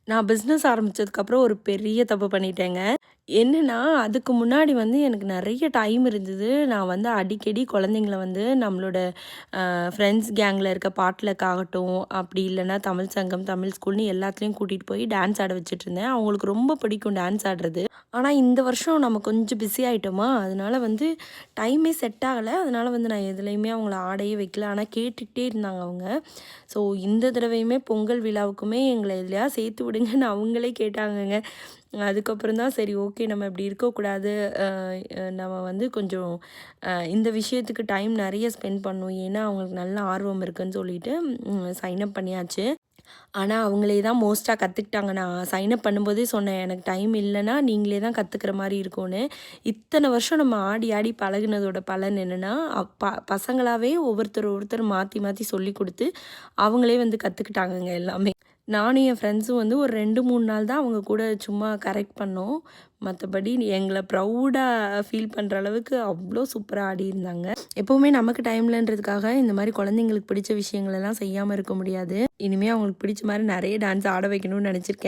நான் பிஸ்னஸ் ஆரம்பிச்சதுக்கப்புறம் ஒரு பெரிய தப்பு பண்ணிட்டேங்க. என்னன்னா, அதுக்கு முன்னாடி வந்து எனக்கு நெறைய டைம் இருந்தது. நான் வந்து அடிக்கடி குழந்தைங்கள வந்து நம்மளோட ஃப்ரெண்ட்ஸ் கேங்கில இருக்க பாட்லக் ஆகட்டும், அப்படி இல்லன்னா தமிழ் சங்கம், தமிழ் ஸ்கூல்னு எல்லாத்துலயும் கூட்டிட்டு போய் டான்ஸ் ஆட வச்சுட்டுருந்தேன். அவங்களுக்கு ரொம்ப பிடிக்கும் டான்ஸ் ஆடுறது. ஆனா, இந்த வருஷம் நம்ம கொஞ்சம் பிஸி ஆயிட்டோமா, அதனால வந்து டைமே செட் ஆகல. அதனால வந்து நான் எதுலயுமே அவங்கள ஆடயே வைக்கல. ஆனா கேட்டுக்கிட்டே இருந்தாங்க அவங்க. ஸோ இந்த தடவையுமே பொங்கல் விழாவுக்குமே எங்கள எதுலயாவது சேர்த்து விடுங்கன்னு அவங்களே கேட்டாங்கங்க. அதுக்கப்புறம் தான் சரி ஓகே நம்ம இப்படி இருக்கக்கூடாது. அ நம்ம வந்து கொஞ்சம் இந்த விஷயத்துக்கு டைம் நெறைய ஸ்பெண்ட் பண்ணணும். ஏன்னா, அவங்களுக்கு நல்ல ஆர்வம் இருக்குன்னு சொல்லிட்டு சைன் அப் பண்ணியாச்சு. ஆனா, அவங்களே தான் மோஸ்ட்டா கத்துக்கிட்டாங்க. நான் சைன் அப் பண்ணும்போதே சொன்னேன், "எனக்கு டைம் இல்லன்னா, நீங்களே தான் கத்துக்கிற மாரி இருக்கும்னு." இத்தன வருஷம் நம்ம ஆடி ஆடி பழகுனதோட பலன் என்னன்னா, பசங்களாவே ஒவ்வொருத்தர் மாத்தி மாத்தி சொல்லிக் குடுத்து, அவங்களே வந்து கத்துக்கிட்டாங்கங்க எல்லாமே. நானும் என் ஃப்ரெண்ட்ஸும் வந்து ஒரு 2, 3 நாள் தான் அவங்க கூட சும்மா கரெக்ட் பண்ணோம். மத்தபடி எங்கள ப்ரவுடா ஃபீல் பண்ற அளவுக்கு அவ்ளோ சூப்பரா ஆடியிருந்தாங்க. எப்பவுமே நமக்கு டைம் இல்லன்றதுக்காக இந்த மாரி குழந்தைங்களுக்கு பிடிச்ச விஷயங்களெல்லாம் செய்யாம இருக்க முடியாது. இனிமே அவங்களுக்கு பிடிச்ச மாரி நெறைய டான்ஸ் ஆட வைக்கணும்னு நெனச்சிருக்கேன்.